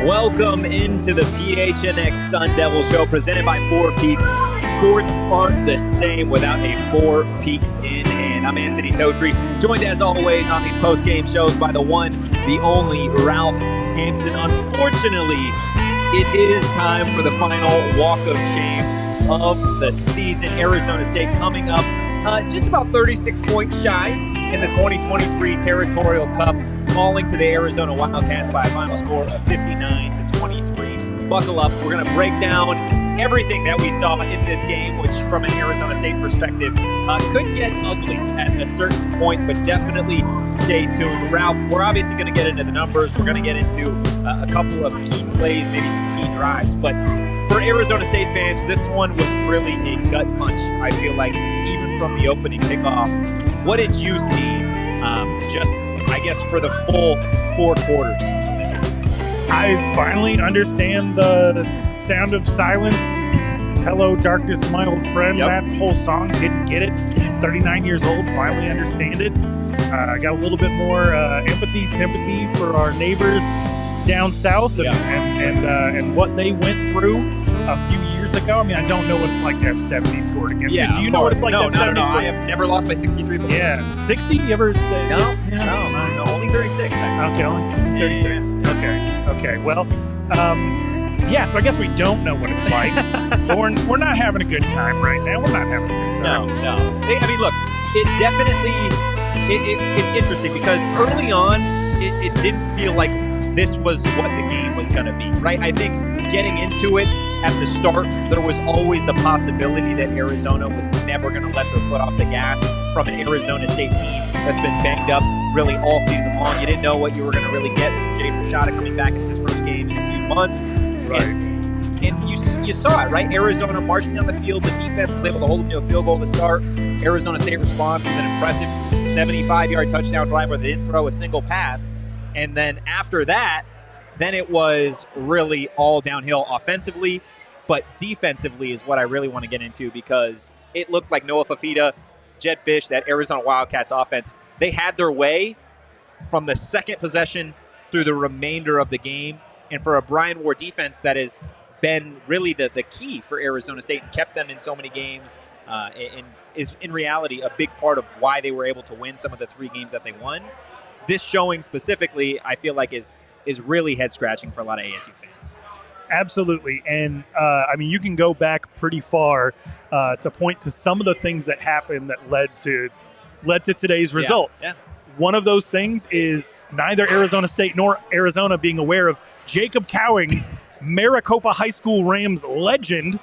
Welcome into the PHNX Sun Devils show presented by Four Peaks. Sports aren't the same without a Four Peaks in hand. I'm Anthony Totri, joined as always on these post-game shows by the one, the only Ralph Amsden. Unfortunately, it is time for the final walk of shame of the season. Arizona State coming up just about 36 points shy in the 2023 Territorial Cup, falling to the Arizona Wildcats by a final score of 59-23. Buckle up. We're going to break down everything that we saw in this game, which from an Arizona State perspective could get ugly at a certain point, but definitely stay tuned. Ralph, we're obviously going to get into the numbers. We're going to get into a couple of key plays, maybe some key drives, but for Arizona State fans, this one was really a gut punch, I feel like, even from the opening kickoff. What did you see I guess, for the full 4 quarters of this one? I finally understand the sound of silence. Hello, darkness, my old friend. Yep. That whole song, didn't get it. 39 years old, finally understand it. Got a little bit more empathy, sympathy for our neighbors down south and what they went through a few years ago. I mean, I don't know what it's like to have 70 scored against you. Do you know what it's like to have 70 scored? I have never lost by 63 before. Yeah. 60? You ever? No, only 36. Okay, only 36. Yeah. Okay. Well, so I guess we don't know what it's like. But we're not having a good time right now. We're not having a good time. No. I mean, look, it definitely, it's interesting because early on, it didn't feel like this was what the game was going to be, right? I think getting into it at the start, there was always the possibility that Arizona was never going to let their foot off the gas from an Arizona State team that's been banged up really all season long. You didn't know what you were going to really get. Jaden Rashada coming back in his first game in a few months. Right. And you saw it, right? Arizona marching down the field. The defense was able to hold them to a field goal to start. Arizona State responds with an impressive 75-yard touchdown drive where they didn't throw a single pass. And then after that, then it was really all downhill offensively. But defensively is what I really want to get into because it looked like Noah Fafita, Jed Fish, that Arizona Wildcats offense, they had their way from the second possession through the remainder of the game. And for a Brian Ward defense that has been really the key for Arizona State and kept them in so many games and is in reality a big part of why they were able to win some of the 3 games that they won. This showing specifically, I feel like is really head-scratching for a lot of ASU fans. Absolutely. And, I mean, you can go back pretty far to point to some of the things that happened that led to today's result. Yeah. One of those things is neither Arizona State nor Arizona being aware of Jacob Cowing, Maricopa High School Rams legend,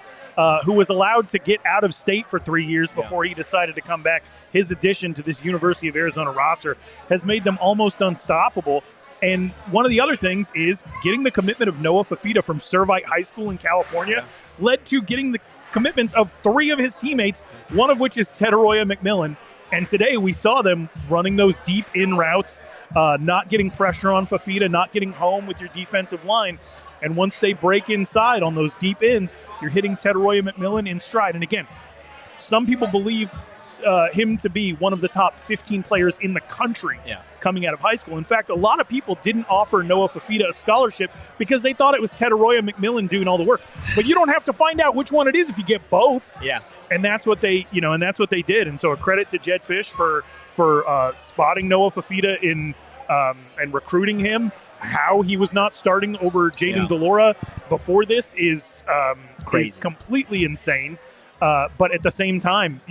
who was allowed to get out of state for 3 years before he decided to come back. His addition to this University of Arizona roster has made them almost unstoppable. And one of the other things is getting the commitment of Noah Fafita from Servite High School in California led to getting the commitments of 3 of his teammates, one of which is Tedoroya McMillan. And today we saw them running those deep in routes, not getting pressure on Fafita, not getting home with your defensive line. And once they break inside on those deep ends, you're hitting Tedoroya McMillan in stride. And again, some people believe him to be one of the top 15 players in the country coming out of high school. In fact, a lot of people didn't offer Noah Fafita a scholarship because they thought it was Tedoroya McMillan doing all the work. But you don't have to find out which one it is if you get both. Yeah. And that's what they, and that's what they did. And so a credit to Jed Fish for spotting Noah Fafita in and recruiting him. How he was not starting over Jaden Delora before this is crazy, is completely insane. But at the same time,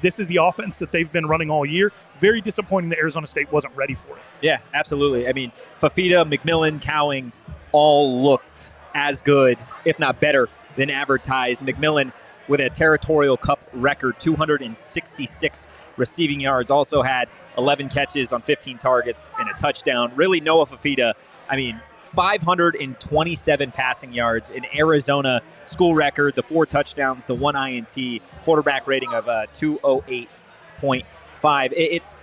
this is the offense that they've been running all year. Very disappointing that Arizona State wasn't ready for it. Yeah, absolutely. I mean, Fafita, McMillan, Cowing all looked as good, if not better, than advertised. McMillan with a Territorial Cup record, 266 receiving yards, also had 11 catches on 15 targets and a touchdown. Really, Noah Fafita, 527 passing yards, an Arizona school record, the 4 touchdowns, the 1 INT, quarterback rating of 208.5.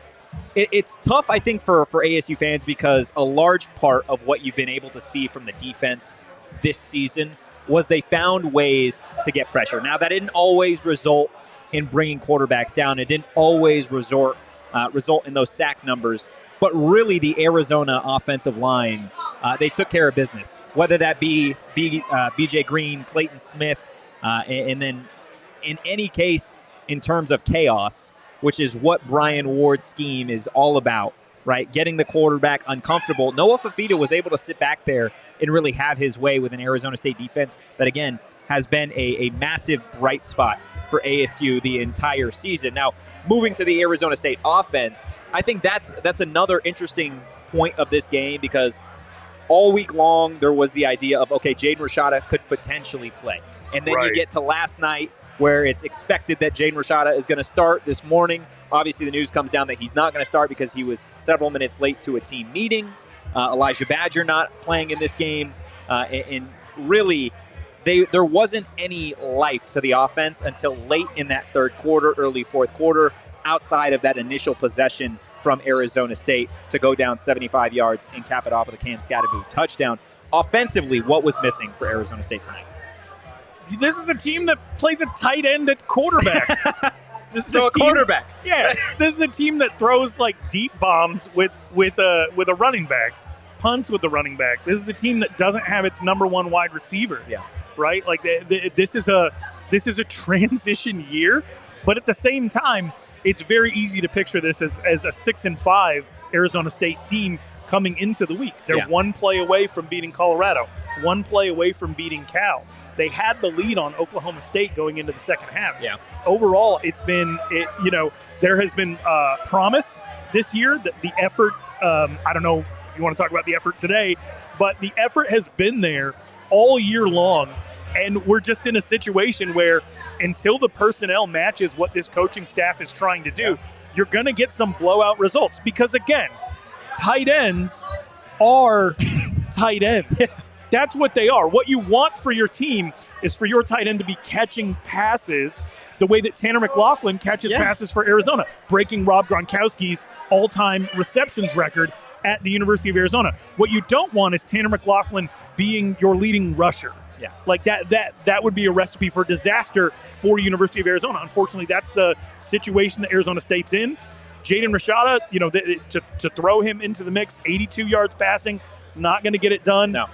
It's tough, I think, for ASU fans because a large part of what you've been able to see from the defense this season was they found ways to get pressure. Now, that didn't always result in bringing quarterbacks down. It didn't always result in those sack numbers. but really the Arizona offensive line, they took care of business, whether that be BJ Green, Clayton Smith, and then in any case in terms of chaos, which is what Brian Ward's scheme is all about, right? Getting the quarterback uncomfortable. Noah Fafita was able to sit back there and really have his way with an Arizona State defense that, again, has been a massive bright spot for ASU the entire season. Now, moving to the Arizona State offense, I think that's another interesting point of this game, because all week long there was the idea of, okay, Jaden Rashada could potentially play. And then you get to last night where it's expected that Jaden Rashada is going to start this morning. Obviously, the news comes down that he's not going to start because he was several minutes late to a team meeting. Elijah Badger not playing in this game. And really, there wasn't any life to the offense until late in that third quarter, early fourth quarter, outside of that initial possession from Arizona State to go down 75 yards and cap it off with a Cam Skattebo touchdown. Offensively, what was missing for Arizona State tonight? This is a team that plays a tight end at quarterback. So a quarterback. Yeah, this is a team that throws like deep bombs with a running back, punts with the running back. This is a team that doesn't have its number one wide receiver. Yeah, right. Like this is a transition year, but at the same time, it's very easy to picture this as a 6-5 Arizona State team coming into the week. They're one play away from beating Colorado, one play away from beating Cal. They had the lead on Oklahoma State going into the second half. Yeah. Overall, there has been promise this year that the effort, I don't know if you want to talk about the effort today, but the effort has been there all year long. And we're just in a situation where until the personnel matches what this coaching staff is trying to do, you're going to get some blowout results. Because, again, tight ends are tight ends. That's what they are. What you want for your team is for your tight end to be catching passes the way that Tanner McLaughlin catches passes for Arizona, breaking Rob Gronkowski's all-time receptions record at the University of Arizona. What you don't want is Tanner McLaughlin being your leading rusher. Yeah. Like that would be a recipe for disaster for University of Arizona. Unfortunately, that's the situation that Arizona State's in. Jaden Rashada, to throw him into the mix, 82 yards passing, is not going to get it done. No.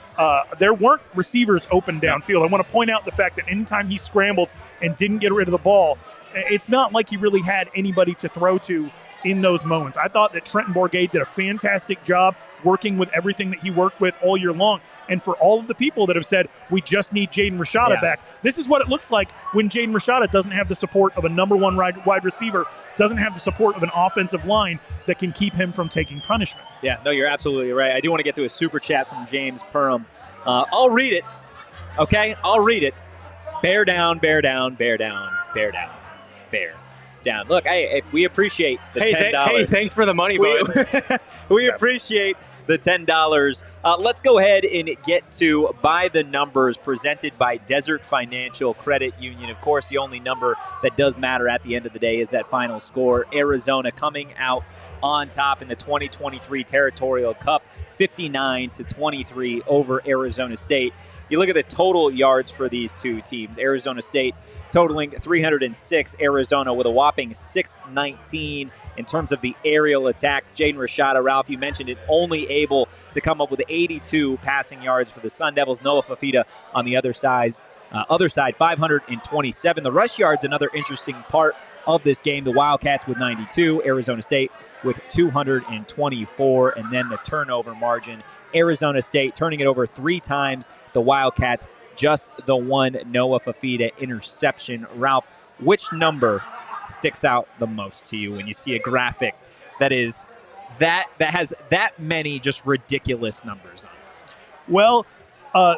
There weren't receivers open downfield. I want to point out the fact that anytime he scrambled and didn't get rid of the ball, it's not like he really had anybody to throw to in those moments. I thought that Trenton Bourget did a fantastic job working with everything that he worked with all year long. And for all of the people that have said, we just need Jaden Rashada back, this is what it looks like when Jaden Rashada doesn't have the support of a number one wide receiver, doesn't have the support of an offensive line that can keep him from taking punishment. Yeah, no, you're absolutely right. I do want to get to a super chat from James Perham. I'll read it, okay? I'll read it. Bear down, bear down, bear down, bear down, bear down. Look, we appreciate the $10. Hey, thanks for the money, bud. We appreciate the $10. Let's go ahead and get to By the Numbers, presented by Desert Financial Credit Union. Of course, the only number that does matter at the end of the day is that final score. Arizona coming out on top in the 2023 Territorial Cup, 59-23 over Arizona State. You look at the total yards for these two teams. Arizona State totaling 306. Arizona with a whopping 619 in terms of the aerial attack. Jaden Rashada, Ralph, you mentioned it, only able to come up with 82 passing yards for the Sun Devils. Noah Fafita on the other side, 527. The rush yards, another interesting part of this game. The Wildcats with 92. Arizona State with 224. And then the turnover margin. Arizona State turning it over 3 times. The Wildcats, just the one Noah Fafita interception. Ralph, which number sticks out the most to you when you see a graphic that has that many just ridiculous numbers on it? Well,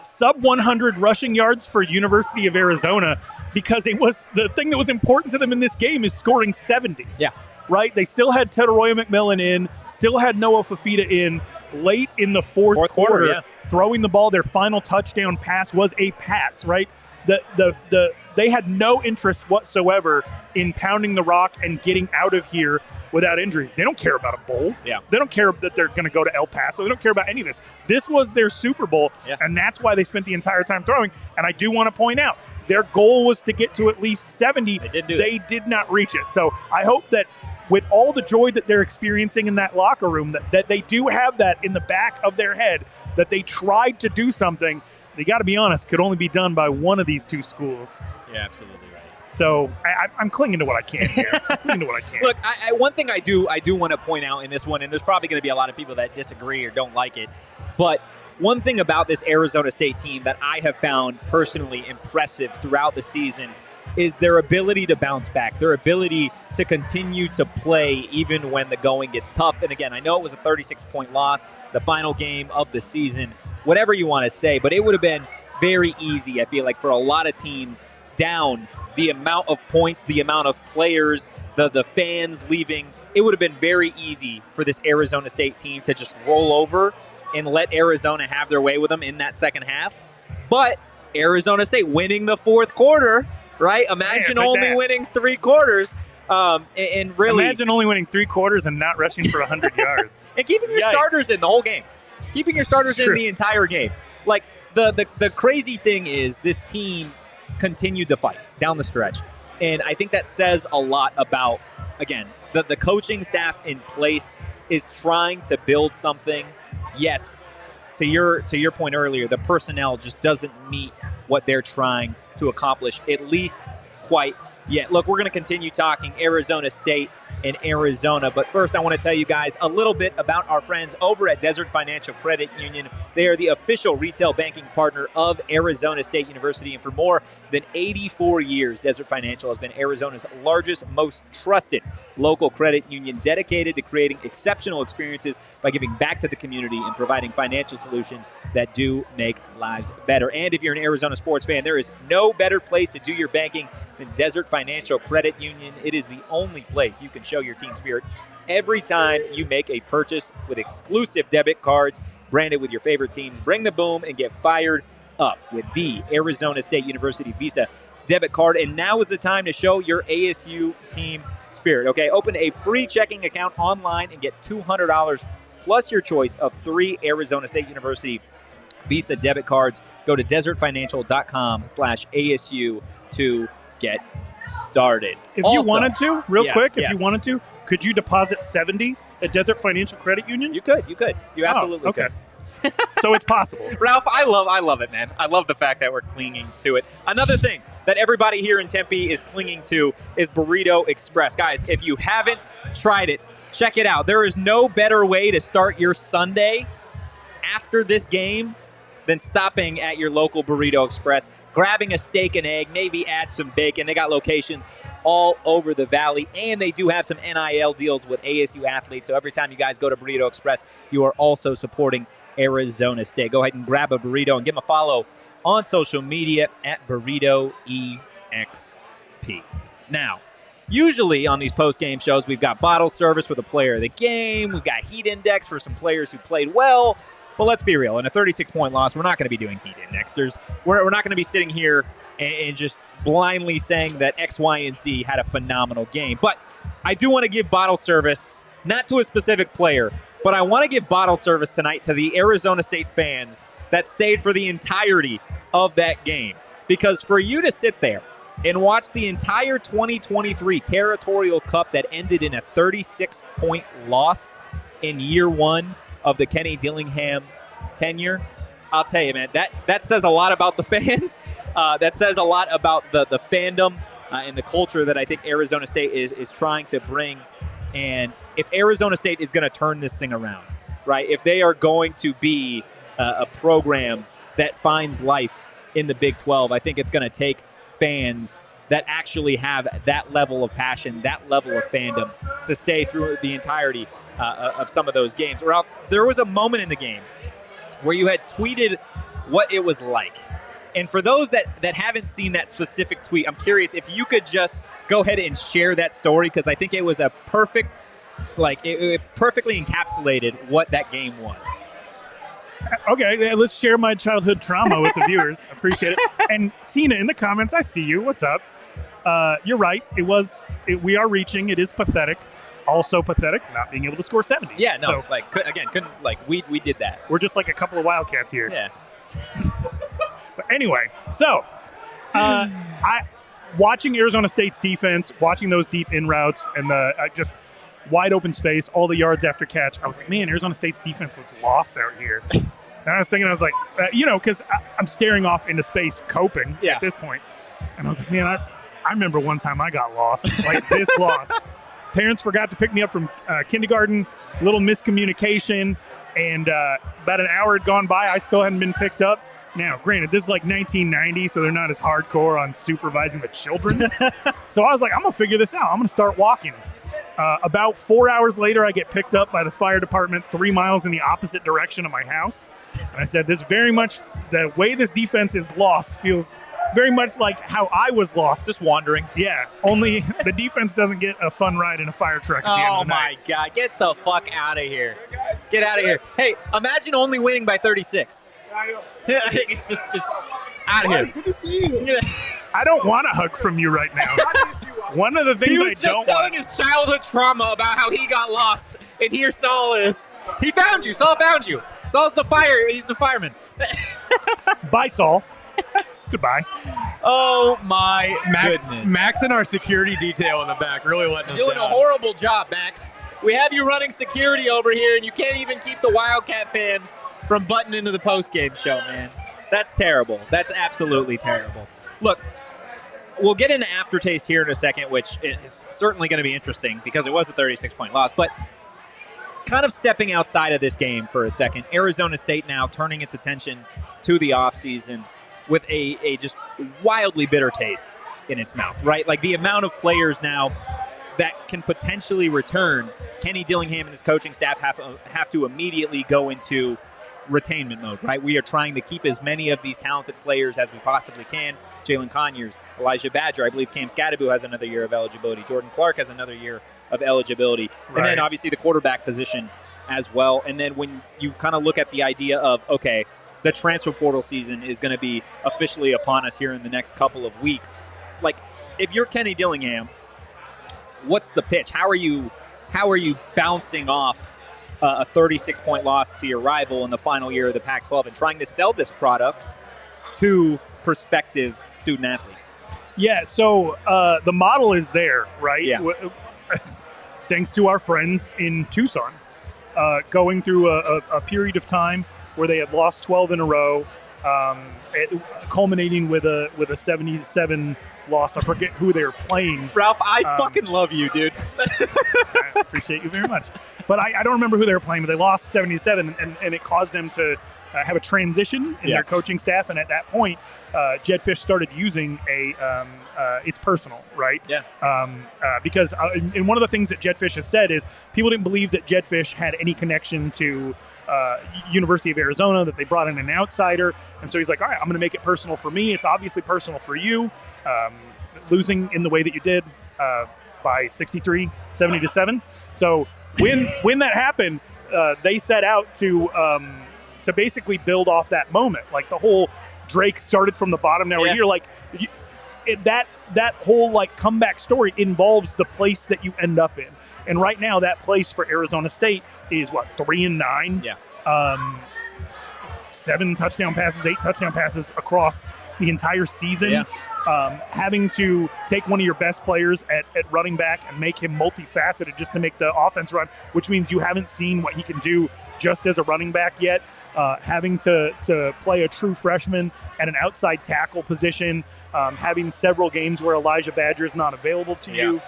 sub 100 rushing yards for University of Arizona, because it was the thing that was important to them in this game is scoring 70. Yeah. Right? They still had Tedoroya McMillan in, still had Noah Fafita in late in the fourth quarter. Throwing the ball, their final touchdown pass was a pass, right? They had no interest whatsoever in pounding the rock and getting out of here without injuries. They don't care about a bowl. Yeah. They don't care that they're going to go to El Paso. They don't care about any of this. This was their Super Bowl, and that's why they spent the entire time throwing. And I do want to point out, their goal was to get to at least 70. They did do They did not reach it. So I hope that with all the joy that they're experiencing in that locker room, that they do have that in the back of their head, that they tried to do something, they got to be honest, could only be done by one of these two schools. You're absolutely right. So I'm clinging to what I can here. I'm clinging to what I can. Look, one thing I do want to point out in this one, and there's probably going to be a lot of people that disagree or don't like it, but one thing about this Arizona State team that I have found personally impressive throughout the season is their ability to bounce back, their ability to continue to play even when the going gets tough. And again, I know it was a 36-point loss, the final game of the season, whatever you want to say, but it would have been very easy, I feel like, for a lot of teams down the amount of points, the amount of players, the fans leaving. It would have been very easy for this Arizona State team to just roll over and let Arizona have their way with them in that second half. But Arizona State winning the fourth quarter, right? Imagine only winning 3 quarters. And really, imagine only winning 3 quarters and not rushing for 100 yards. And keeping your starters in the whole game. Keeping your starters in the entire game. Like, the crazy thing is this team continued to fight down the stretch. And I think that says a lot about, again, the coaching staff in place is trying to build something, yet to your point earlier, the personnel just doesn't meet what they're trying to accomplish, at least quite yet. Look, we're going to continue talking Arizona State and Arizona, but first I want to tell you guys a little bit about our friends over at Desert Financial Credit Union. They are the official retail banking partner of Arizona State University, and for more than 84 years, Desert Financial has been Arizona's largest, most trusted local credit union, dedicated to creating exceptional experiences by giving back to the community and providing financial solutions that do make lives better. And if you're an Arizona sports fan, there is no better place to do your banking than Desert Financial Credit Union. It is the only place you can show your team spirit every time you make a purchase with exclusive debit cards branded with your favorite teams. Bring the boom and get fired up with the Arizona State University Visa debit card. And now is the time to show your ASU team spirit. Okay, open a free checking account online and get $200 plus your choice of 3 Arizona State University Visa debit cards. Go to desertfinancial.com/ASU to get started. If you wanted to, if you wanted to, could you deposit 70 at Desert Financial Credit Union? You could. You absolutely could. So it's possible. Ralph, I love it, man. I love the fact that we're clinging to it. Another thing that everybody here in Tempe is clinging to is Burrito Express. Guys, if you haven't tried it, check it out. There is no better way to start your Sunday after this game than stopping at your local Burrito Express, grabbing a steak and egg, maybe add some bacon. They got locations all over the valley, and they do have some NIL deals with ASU athletes. So every time you guys go to Burrito Express, you are also supporting Arizona State. Go ahead and grab a burrito and give them a follow on social media at BurritoEXP. Now, usually on these post-game shows, we've got bottle service for the player of the game. We've got heat index for some players who played well. But let's be real. In a 36-point loss, we're not going to be doing heat index. We're not going to be sitting here and just blindly saying that X, Y, and Z had a phenomenal game. But I do want to give bottle service, not to a specific player, but I want to give bottle service tonight to the Arizona State fans that stayed for the entirety of that game. Because for you to sit there and watch the entire 2023 Territorial Cup that ended in a 36-point loss in year one of the Kenny Dillingham tenure, I'll tell you, man, that says a lot about the fans. That says a lot about the fandom and the culture that I think Arizona State is trying to bring. And if Arizona State is going to turn this thing around, right, if they are going to be a program that finds life in the Big 12, I think it's going to take fans that actually have that level of passion, that level of fandom to stay through the entirety of some of those games. Ralph, there was a moment in the game where you had tweeted what it was like. And for those that haven't seen that specific tweet, I'm curious if you could just go ahead and share that story, because I think it was a perfect, it perfectly encapsulated what that game was. Okay, let's share my childhood trauma with the viewers. Appreciate it. And Tina, in the comments, I see you. What's up? You're right. We are reaching. It is pathetic. Also pathetic, not being able to score 70. Yeah, no, we did that. We're just like a couple of Wildcats here. Yeah. But anyway, so watching Arizona State's defense, watching those deep in routes, and wide open space, all the yards after catch. I was like, man, Arizona State's defense looks lost out here. And I was thinking, I was like, because I'm staring off into space, coping at this point. And I was like, man, I remember one time I got lost, like this lost. Parents forgot to pick me up from kindergarten, little miscommunication, and about an hour had gone by. I still hadn't been picked up. Now, granted, this is like 1990, so they're not as hardcore on supervising the children. So I was like, I'm going to figure this out. I'm going to start walking. About 4 hours later, I get picked up by the fire department 3 miles in the opposite direction of my house. And I said, this very much, the way this defense is lost feels very much like how I was lost. Just wandering. Yeah, only the defense doesn't get a fun ride in a fire truck at the end of the night. Oh, my God. Get the fuck out of here. Get out of here. Hey, imagine only winning by 36. It's just out of here. Good to see you. I don't want a hug from you right now. One of the things He I was don't just telling want. his childhood trauma about how he got lost, and here Saul is. He found you. Saul found you. Saul's the fire. He's the fireman. Bye, Saul. Goodbye. Oh, my goodness. Max and our security detail in the back really letting us Doing down. a horrible job, Max. We have you running security over here, and you can't even keep the Wildcat fan from butting into the postgame show, man. That's terrible. That's absolutely terrible. Look, we'll get into Aftertaste here in a second, which is certainly going to be interesting because it was a 36-point loss. But kind of stepping outside of this game for a second, Arizona State now turning its attention to the offseason with a just wildly bitter taste in its mouth, right? Like the amount of players now that can potentially return, Kenny Dillingham and his coaching staff have to immediately go into retainment mode, right? We are trying to keep as many of these talented players as we possibly can. Jalin Conyers, Elijah Badger, I believe Cam Skattebo has another year of eligibility. Jordan Clark has another year of eligibility. Right. And then obviously the quarterback position as well. And then when you kind of look at the idea of, okay, the transfer portal season is going to be officially upon us here in the next couple of weeks. Like, if you're Kenny Dillingham, what's the pitch? How are you bouncing off a 36-point loss to your rival in the final year of the Pac-12 and trying to sell this product to prospective student athletes? Yeah, so the model is there, right? Yeah. Thanks to our friends in Tucson, going through a period of time where they had lost 12 in a row, culminating with a 77 loss. I forget who they were playing. Ralph, I fucking love you, dude. I appreciate you very much. But I don't remember who they were playing, but they lost 77, and it caused them to have a transition in their coaching staff. And at that point, Jedd Fisch started using it's personal, right? Yeah. Because and one of the things that Jedd Fisch has said is people didn't believe that Jedd Fisch had any connection to University of Arizona, that they brought in an outsider. And so he's like, all right, I'm going to make it personal for me. It's obviously personal for you. Losing in the way that you did by 63, 70-7. So when that happened, they set out to basically build off that moment. Like the whole Drake started from the bottom, now we're here. Like that whole like comeback story involves the place that you end up in. And right now, that place for Arizona State is 3-9. Yeah. 7 touchdown passes, 8 touchdown passes across the entire season. Yeah. Having to take one of your best players at running back and make him multifaceted just to make the offense run, which means you haven't seen what he can do just as a running back yet. Having to play a true freshman at an outside tackle position, having several games where Elijah Badger is not available to you.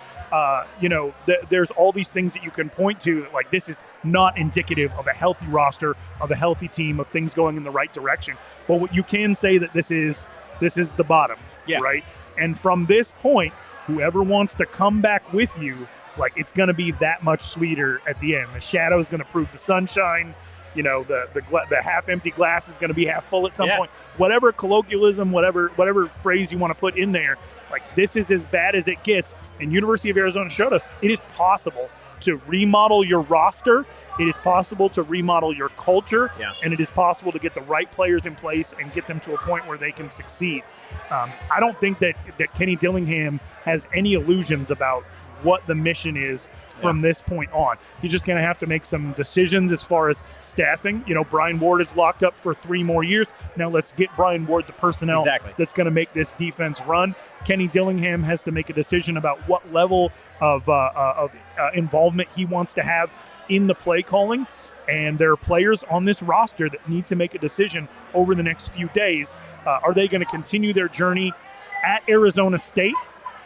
There's all these things that you can point to. Like, this is not indicative of a healthy roster, of a healthy team, of things going in the right direction. But what you can say that this is the bottom, right? And from this point, whoever wants to come back with you, like, it's going to be that much sweeter at the end. The shadow is going to prove the sunshine. The half-empty glass is going to be half full at some point. Whatever colloquialism, whatever phrase you want to put in there, like, this is as bad as it gets. And University of Arizona showed us it is possible to remodel your roster. It is possible to remodel your culture. Yeah. And it is possible to get the right players in place and get them to a point where they can succeed. I don't think that Kenny Dillingham has any illusions about what the mission is from this point on. You're just going to have to make some decisions as far as staffing. Brian Ward is locked up for 3 more years. Now let's get Brian Ward the personnel that's going to make this defense run. Kenny Dillingham has to make a decision about what level of involvement he wants to have in the play calling. And there are players on this roster that need to make a decision over the next few days. Are they going to continue their journey at Arizona State?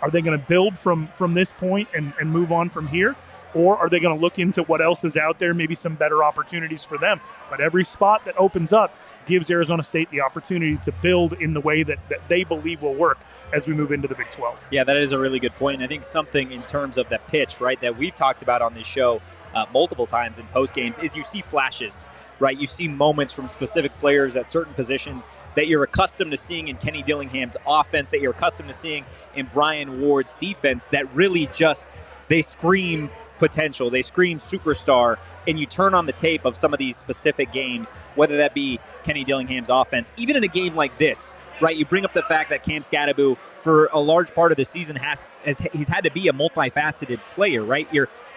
Are they going to build from this point and move on from here? Or are they going to look into what else is out there, maybe some better opportunities for them? But every spot that opens up gives Arizona State the opportunity to build in the way that they believe will work as we move into the Big 12. Yeah, that is a really good point. And I think something in terms of the pitch, right, that we've talked about on this show multiple times in post games is you see flashes, right? You see moments from specific players at certain positions that you're accustomed to seeing in Kenny Dillingham's offense, that you're accustomed to seeing in Brian Ward's defense, that really just, they scream potential, they scream superstar, and you turn on the tape of some of these specific games, whether that be Kenny Dillingham's offense, even in a game like this, right? You bring up the fact that Cam Skattebo, for a large part of the season, he's had to be a multifaceted player, right?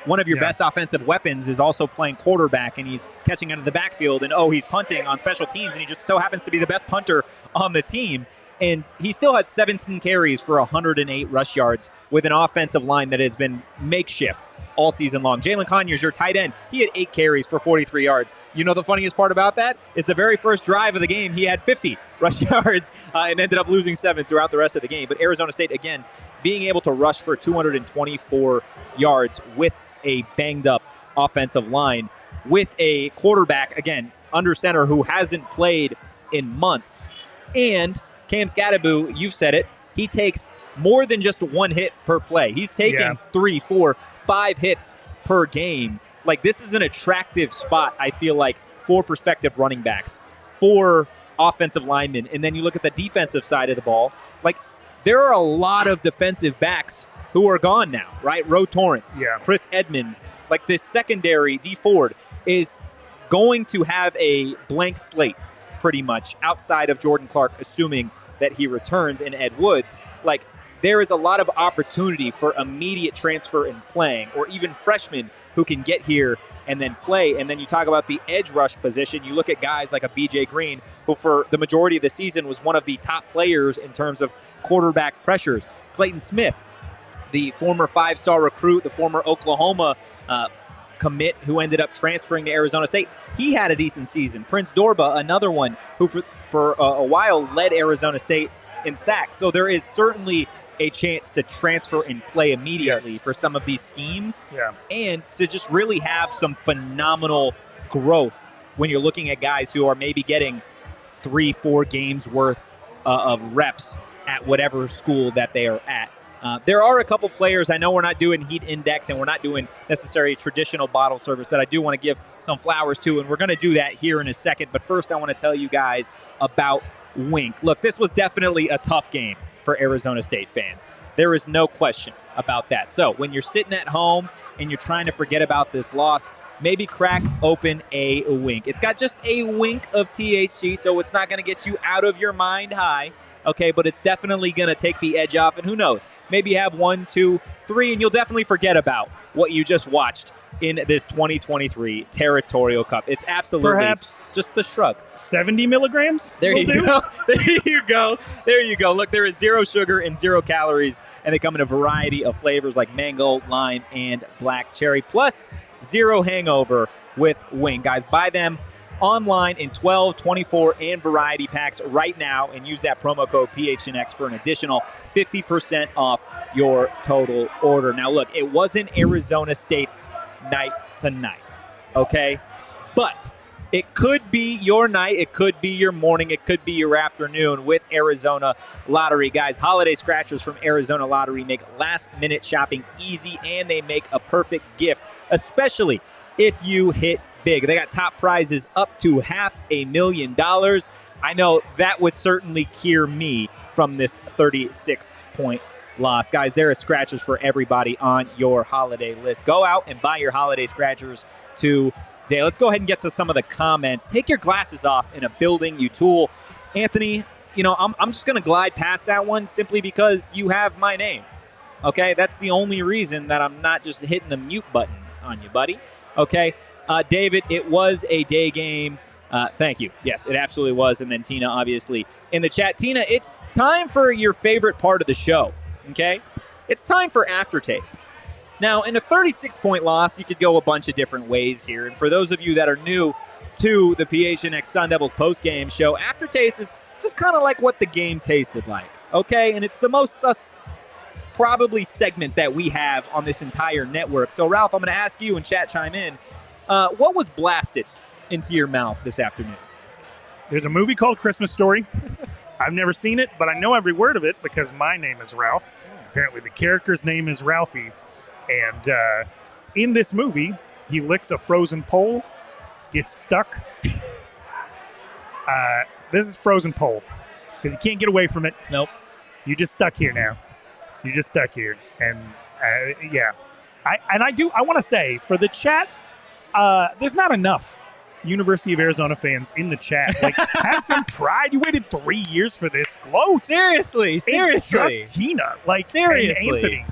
One of your best offensive weapons is also playing quarterback, and he's catching out of the backfield, and he's punting on special teams, and he just so happens to be the best punter on the team. And he still had 17 carries for 108 rush yards with an offensive line that has been makeshift all season long. Jalin Conyers, your tight end, he had 8 carries for 43 yards. You know the funniest part about that is the very first drive of the game, he had 50 rush yards and ended up losing 7 throughout the rest of the game. But Arizona State, again, being able to rush for 224 yards with a banged-up offensive line, with a quarterback, again, under center, who hasn't played in months. And Cam Skattebo, you've said it, he takes more than just one hit per play. He's taking 3, 4, 5 hits per game. Like, this is an attractive spot, I feel like, for prospective running backs, for offensive linemen. And then you look at the defensive side of the ball. Like, there are a lot of defensive backs who are gone now, right? Ro Torrance, Chris Edmonds. Like, this secondary, D Ford, is going to have a blank slate pretty much outside of Jordan Clark, assuming that he returns, in Ed Woods. Like, there is a lot of opportunity for immediate transfer and playing, or even freshmen who can get here and then play. And then you talk about the edge rush position. You look at guys like a BJ Green, who for the majority of the season was one of the top players in terms of quarterback pressures. Clayton Smith, the former 5-star recruit, the former Oklahoma commit who ended up transferring to Arizona State, he had a decent season. Prince Dorba, another one who for a while led Arizona State in sacks. So there is certainly a chance to transfer and play immediately for some of these schemes, and to just really have some phenomenal growth when you're looking at guys who are maybe getting 3-4 games worth of reps at whatever school that they are at. There are a couple players, I know we're not doing heat index and we're not doing necessarily traditional bottle service, that I do want to give some flowers to, and we're going to do that here in a second. But first I want to tell you guys about Wink. Look, this was definitely a tough game for Arizona State fans. There is no question about that. So when you're sitting at home and you're trying to forget about this loss, maybe crack open a Wink. It's got just a wink of THC, so it's not going to get you out of your mind high. Okay, but it's definitely going to take the edge off, and who knows, maybe you have 1, 2, 3, and you'll definitely forget about what you just watched in this 2023 Territorial Cup. It's absolutely perhaps just the shrug. 70 milligrams? There you go. There you go. There you go. Look, there is 0 sugar and 0 calories, and they come in a variety of flavors like mango, lime, and black cherry, plus 0 hangover with Wing. Guys, buy them online in 12, 24, and variety packs right now, and use that promo code PHNX for an additional 50% off your total order. Now, look, it wasn't Arizona State's night tonight, okay? But it could be your night, it could be your morning, it could be your afternoon with Arizona Lottery. Guys, holiday scratchers from Arizona Lottery make last-minute shopping easy, and they make a perfect gift, especially if you hit big. They got top prizes up to $500,000. I know that would certainly cure me from this 36-point loss. Guys, there are scratchers for everybody on your holiday list. Go out and buy your holiday scratchers today. Let's go ahead and get to some of the comments. Take your glasses off in a building you tool. Anthony, you know, I'm just going to glide past that one simply because you have my name. Okay, that's the only reason that I'm not just hitting the mute button on you, buddy. Okay. David, it was a day game. Thank you. Yes, it absolutely was. And then Tina, obviously, in the chat. Tina, it's time for your favorite part of the show, okay? It's time for Aftertaste. Now, in a 36-point loss, you could go a bunch of different ways here. And for those of you that are new to the PHNX Sun Devils postgame show, Aftertaste is just kind of like what the game tasted like, okay? And it's the most probably segment that we have on this entire network. So, Ralph, I'm going to ask you and chat chime in. What was blasted into your mouth this afternoon? There's a movie called Christmas Story. I've never seen it, but I know every word of it because my name is Ralph. Apparently the character's name is Ralphie. And in this movie, he licks a frozen pole, gets stuck. This is frozen pole because you can't get away from it. Nope. You're just stuck here now. You're just stuck here. And yeah. I want to say for the chat, there's not enough University of Arizona fans in the chat. Like, have some pride. You waited 3 years for this. Glow. Seriously. It's just Tina. Like, seriously. And Anthony.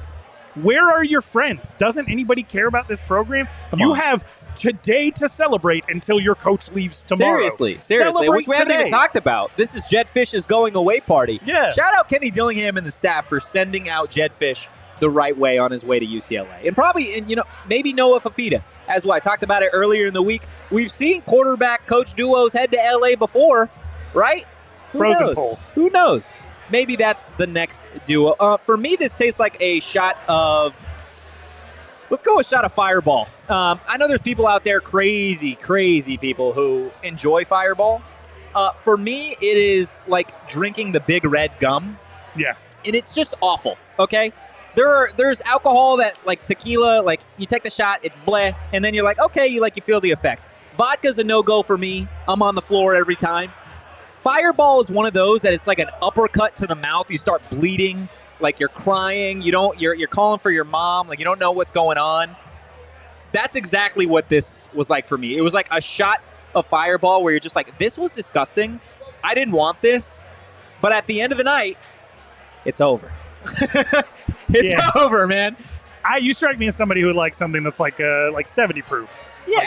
Where are your friends? Doesn't anybody care about this program? You have today to celebrate until your coach leaves tomorrow. Seriously, Celebrate which we haven't today. even talked about. This is Jedfish's going away party. Yeah. Shout out Kenny Dillingham and the staff for sending out Jedfish the right way on his way to UCLA. And probably, maybe Noah Fafita as well. I talked about it earlier in the week. We've seen quarterback coach duos head to LA before, right? Frozen pole. Who knows? Maybe that's the next duo. For me, this tastes like a shot of... Let's go a shot of Fireball. I know there's people out there, crazy people who enjoy Fireball. For me, it is like drinking the Big Red gum. Yeah. And it's just awful, okay? There's alcohol that, like tequila, like you take the shot, it's bleh, and then you're like, okay, you feel the effects. Vodka's a no-go for me. I'm on the floor every time. Fireball is one of those that it's like an uppercut to the mouth. You start bleeding, like you're crying. You're calling for your mom, like you don't know what's going on. That's exactly what this was like for me. It was like a shot of Fireball where you're just like, this was disgusting. I didn't want this. But at the end of the night, it's over. It's over, man. You strike me as somebody who likes something that's like 70 proof. Yeah,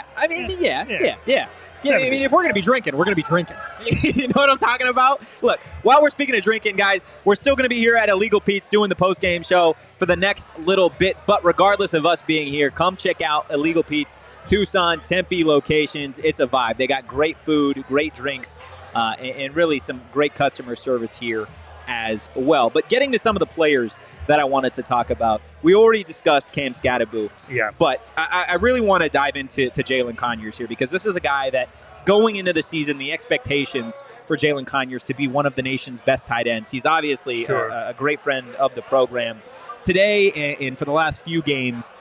yeah. Yeah, I mean, if we're going to be drinking, we're going to be drinking. You know what I'm talking about? Look, while we're speaking of drinking, guys, we're still going to be here at Illegal Pete's doing the post-game show for the next little bit. But regardless of us being here, come check out Illegal Pete's Tucson, Tempe locations. It's a vibe. They got great food, great drinks, and really some great customer service here as well. But getting to some of the players that I wanted to talk about, we already discussed Cam Skattebo. Yeah. But I really want to dive into Jalin Conyers here because this is a guy that going into the season, the expectations for Jalin Conyers to be one of the nation's best tight ends. He's obviously a great friend of the program. Today and for the last few games,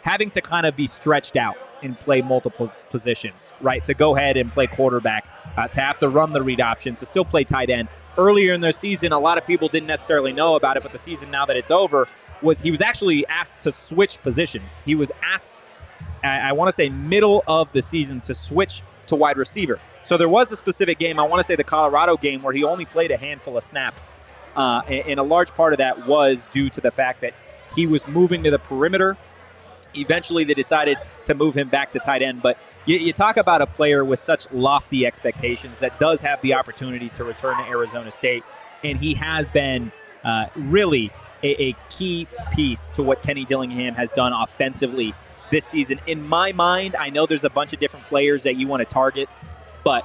having to kind of be stretched out and play multiple positions, right? To go ahead and play quarterback, to have to run the read option, to still play tight end. Earlier in the season, a lot of people didn't necessarily know about it, but the season now that it's over, he was actually asked to switch positions. He was asked, I want to say middle of the season, to switch to wide receiver. So there was a specific game, I want to say the Colorado game, where he only played a handful of snaps. And a large part of that was due to the fact that he was moving to the perimeter. Eventually, they decided to move him back to tight end. But you talk about a player with such lofty expectations that does have the opportunity to return to Arizona State. And he has been really a key piece to what Kenny Dillingham has done offensively this season. In my mind, I know there's a bunch of different players that you want to target, but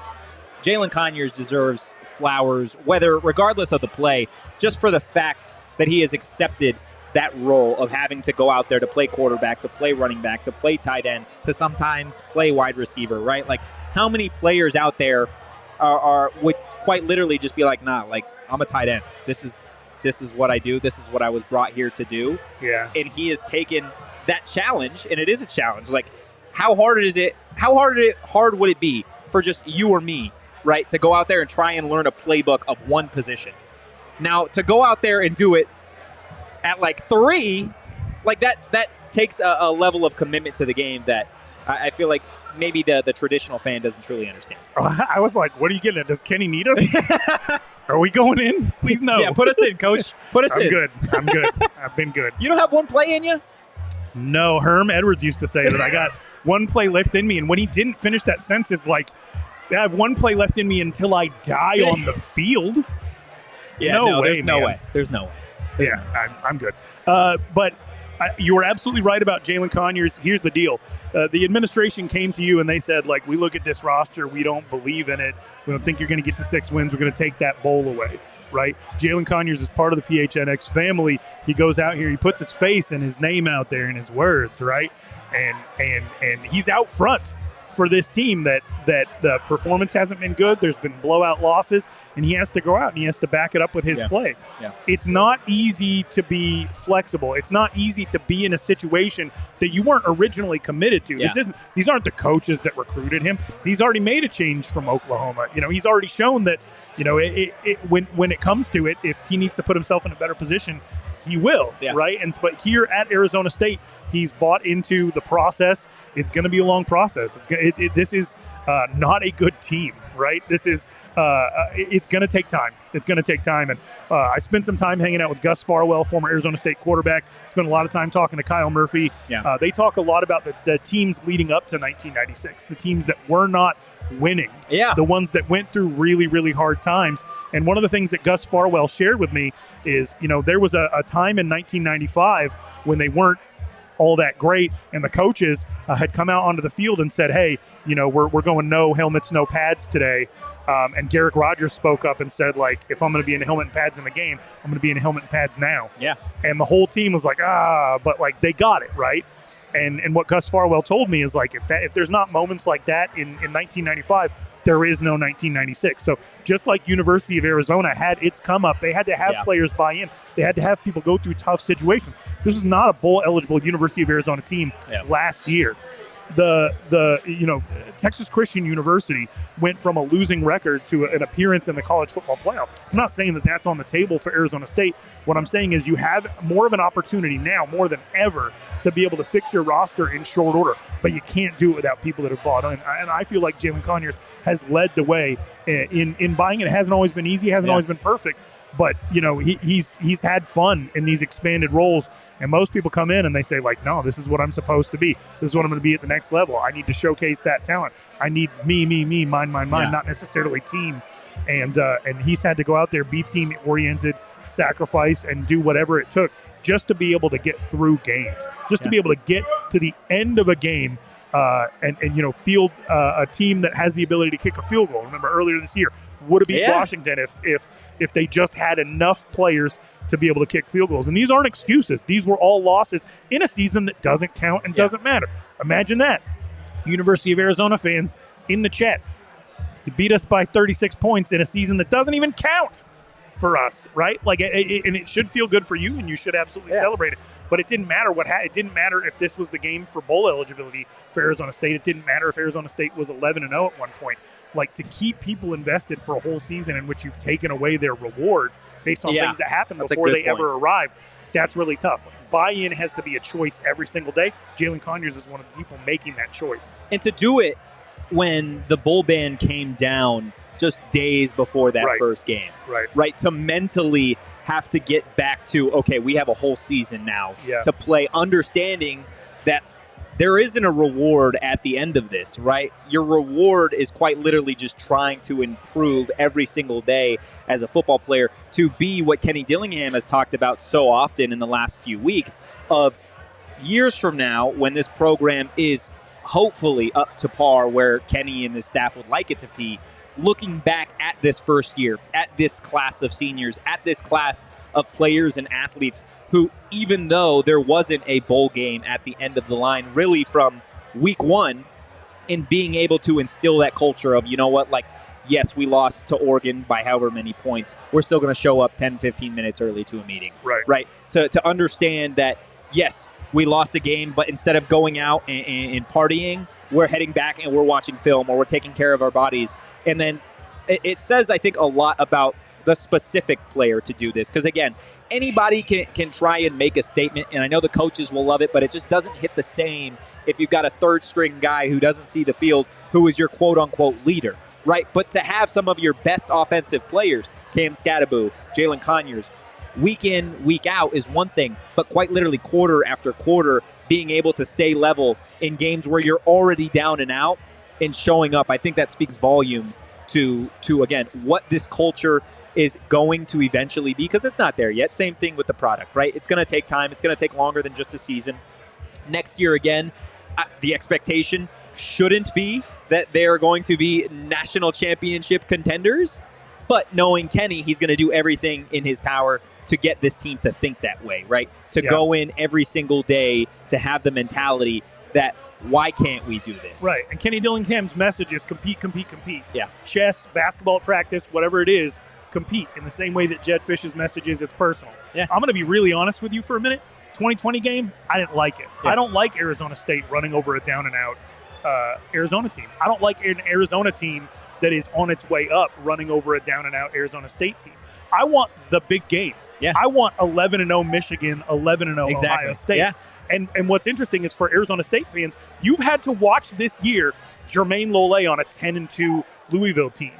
Jalin Conyers deserves flowers, regardless of the play, just for the fact that he has accepted that role of having to go out there to play quarterback, to play running back, to play tight end, to sometimes play wide receiver, right? Like, how many players out there would quite literally just be like, nah, like, I'm a tight end. This is what I do. This is what I was brought here to do. Yeah. And he has taken that challenge, and it is a challenge. Like, how hard is it? How hard would it be for just you or me, right, to go out there and try and learn a playbook of one position? Now, to go out there and do it at like 3, like that takes a level of commitment to the game that I feel like maybe the traditional fan doesn't truly understand. I was like, what are you getting at? Does Kenny need us? Are we going in? Please no. Yeah, put us in, coach. Put us in. I'm good. I've been good. You don't have one play in you? No, Herm Edwards used to say that I got one play left in me, and when he didn't finish that sentence, it's like, I have one play left in me until I die on the field. Yeah, no, there's no way. There's no way. Yeah, I'm good. But You were absolutely right about Jalin Conyers. Here's the deal. The administration came to you and they said, like, we look at this roster, we don't believe in it. We don't think you're going to get to 6 wins. We're going to take that bowl away, right? Jalin Conyers is part of the PHNX family. He goes out here, he puts his face and his name out there and his words, right? And he's out front for this team that the performance hasn't been good. There's been blowout losses, and he has to go out and he has to back it up with his play. Yeah. It's not easy to be flexible. It's not easy to be in a situation that you weren't originally committed to. Yeah. These aren't the coaches that recruited him. He's already made a change from Oklahoma. He's already shown that, when it comes to it, if he needs to put himself in a better position, he will, right? But here at Arizona State, he's bought into the process. It's going to be a long process. This is not a good team, right? This is it's going to take time. It's going to take time. And I spent some time hanging out with Gus Farwell, former Arizona State quarterback. Spent a lot of time talking to Kyle Murphy. Yeah. They talk a lot about the teams leading up to 1996, the teams that were not winning, the ones that went through really, really hard times. And one of the things that Gus Farwell shared with me is, there was a time in 1995 when they weren't all that great, and the coaches had come out onto the field and said, hey, we're going no helmets, no pads today. And Derek Rogers spoke up and said, like, if I'm going to be in helmet and pads in the game, I'm going to be in helmet and pads now. Yeah. And the whole team was like, but like they got it, right? And what Gus Farwell told me is, like, if there's not moments like that in 1995, there is no 1996. So just like University of Arizona had its come up, they had to have players buy in. They had to have people go through tough situations. This was not a bowl eligible University of Arizona team last year. Texas Christian University went from a losing record to an appearance in the college football playoff. I'm not saying that that's on the table for Arizona State. What I'm saying is you have more of an opportunity now, more than ever, to be able to fix your roster in short order, but you can't do it without people that have bought in. And I feel like Jalin Conyers has led the way in buying it. It hasn't always been easy, hasn't always been perfect. But, he's had fun in these expanded roles. And most people come in and they say, like, no, this is what I'm supposed to be. This is what I'm going to be at the next level. I need to showcase that talent. I need me, mine, not necessarily team. And he's had to go out there, be team-oriented, sacrifice, and do whatever it took just to be able to get through games, just to be able to get to the end of a game and field a team that has the ability to kick a field goal. Remember earlier this year, would have beat Washington if they just had enough players to be able to kick field goals. And these aren't excuses. These were all losses in a season that doesn't count and doesn't matter. Imagine that. University of Arizona fans in the chat. You beat us by 36 points in a season that doesn't even count for us, right? Like, and it should feel good for you, and you should absolutely celebrate it. But it didn't matter it didn't matter if this was the game for bowl eligibility for Arizona State. It didn't matter if Arizona State was 11-0 at one point. Like, to keep people invested for a whole season in which you've taken away their reward based on things that happened before they ever arrived, that's really tough. Buy-in has to be a choice every single day. Jalin Conyers is one of the people making that choice. And to do it when the bowl ban came down just days before that first game, right? To mentally have to get back to, okay, we have a whole season now to play, understanding that there isn't a reward at the end of this, right? Your reward is quite literally just trying to improve every single day as a football player to be what Kenny Dillingham has talked about so often in the last few weeks of years from now when this program is hopefully up to par where Kenny and his staff would like it to be, looking back at this first year, at this class of seniors, at this class of players and athletes who, even though there wasn't a bowl game at the end of the line, really from week one, in being able to instill that culture of, like, yes, we lost to Oregon by however many points. We're still going to show up 10, 15 minutes early to a meeting. Right. To understand that, yes, we lost a game, but instead of going out and partying, we're heading back and we're watching film or we're taking care of our bodies. And then it says, I think, a lot about the specific player to do this. Because, again, anybody can try and make a statement, and I know the coaches will love it, but it just doesn't hit the same if you've got a third-string guy who doesn't see the field, who is your quote-unquote leader, right? But to have some of your best offensive players, Cam Skattebo, Jalin Conyers, week in, week out is one thing, but quite literally quarter after quarter being able to stay level in games where you're already down and out and showing up, I think that speaks volumes to again, what this culture is going to eventually be, because it's not there yet. Same thing with the product, right? It's going to take time. It's going to take longer than just a season. Next year, again, the expectation shouldn't be that they're going to be national championship contenders. But knowing Kenny, he's going to do everything in his power to get this team to think that way, right? To go in every single day, to have the mentality that, why can't we do this? Right. And Kenny Dillingham's message is compete, compete, compete. Yeah. Chess, basketball practice, whatever it is, compete in the same way that Jed Fish's message is, it's personal. Yeah. I'm going to be really honest with you for a minute. 2020 game, I didn't like it. Yeah. I don't like Arizona State running over a down-and-out Arizona team. I don't like an Arizona team that is on its way up running over a down-and-out Arizona State team. I want the big game. Yeah. I want 11-0 Michigan, 11-0 Exactly. Ohio State. Yeah. And what's interesting is for Arizona State fans, you've had to watch this year Jermaine Lole on a 10-2 Louisville team.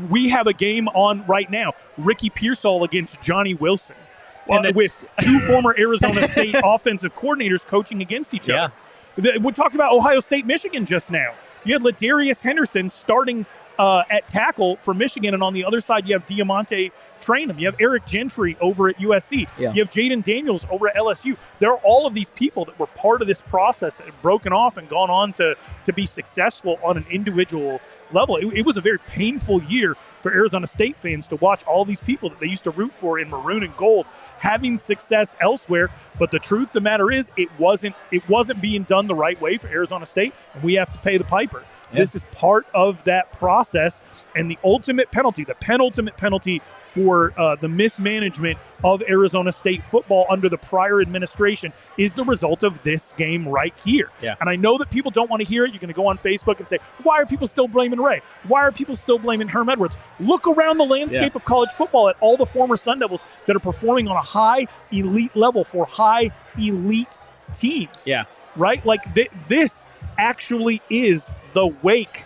We have a game on right now, Ricky Pearsall against Johnny Wilson, with two former Arizona State offensive coordinators coaching against each other. We talked about Ohio State, Michigan just now. You had Ladarius Henderson starting at tackle for Michigan, and on the other side, you have Diamante Traynham. You have Eric Gentry over at USC. Yeah. You have Jaden Daniels over at LSU. There are all of these people that were part of this process that have broken off and gone on to be successful on an individual level. It was a very painful year for Arizona State fans to watch all these people that they used to root for in maroon and gold having success elsewhere. But the truth of the matter is, it wasn't being done the right way for Arizona State, and we have to pay the piper. Yeah. This is part of that process, and the penultimate penalty for the mismanagement of Arizona State football under the prior administration is the result of this game right here. Yeah. And I know that people don't want to hear it. You're going to go on Facebook and say, why are people still blaming Ray? Why are people still blaming Herm Edwards? Look around the landscape of college football at all the former Sun Devils that are performing on a high elite level for high elite teams. Yeah. Right? Like this actually is the wake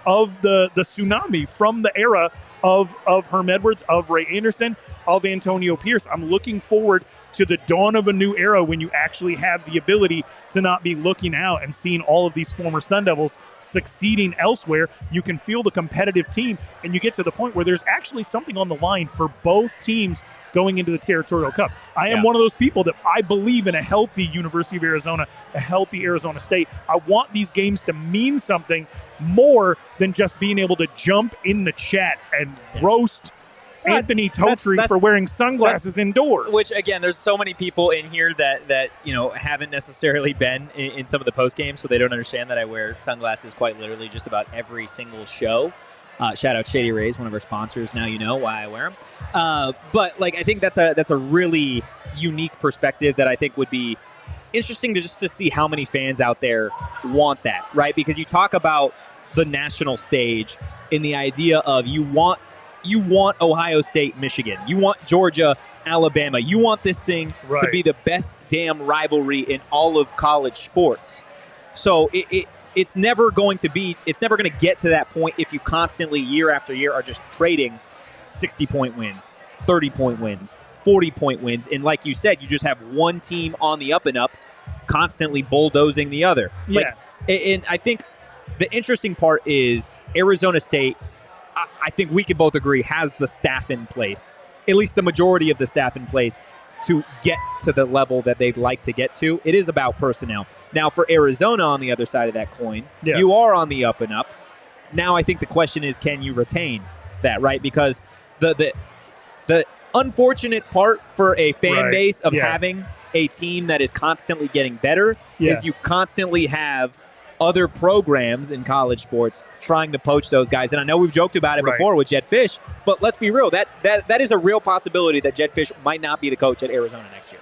of the tsunami from the era of Herm Edwards, of Ray Anderson, of Antonio Pierce. I'm looking forward to the dawn of a new era when you actually have the ability to not be looking out and seeing all of these former Sun Devils succeeding elsewhere. You can feel the competitive team, and you get to the point where there's actually something on the line for both teams going into the Territorial Cup. I am one of those people that I believe in a healthy University of Arizona, a healthy Arizona State. I want these games to mean something more than just being able to jump in the chat and roast Anthony Totri for wearing sunglasses indoors. Which, again, there's so many people in here that haven't necessarily been in some of the post games, so they don't understand that I wear sunglasses quite literally just about every single show. Shout out Shady Rays, one of our sponsors. Now you know why I wear them. But I think that's a really unique perspective that I think would be interesting to see how many fans out there want that, right? Because you talk about the national stage in the idea of you want Ohio State, Michigan. You want Georgia, Alabama. You want this thing to be the best damn rivalry in all of college sports. So it's never going to get to that point if you constantly, year after year, are just trading 60-point wins, 30-point wins, 40-point wins. And like you said, you just have one team on the up and up constantly bulldozing the other. Yeah. And I think the interesting part is Arizona State, I think we can both agree, has the staff in place, at least the majority of the staff in place, to get to the level that they'd like to get to. It is about personnel. Now, for Arizona on the other side of that coin, you are on the up and up. Now I think the question is, can you retain that, right? Because the unfortunate part for a fan base of having a team that is constantly getting better is you constantly have other programs in college sports trying to poach those guys. And I know we've joked about it before with Jed Fish, but let's be real. That is a real possibility that Jed Fish might not be the coach at Arizona next year.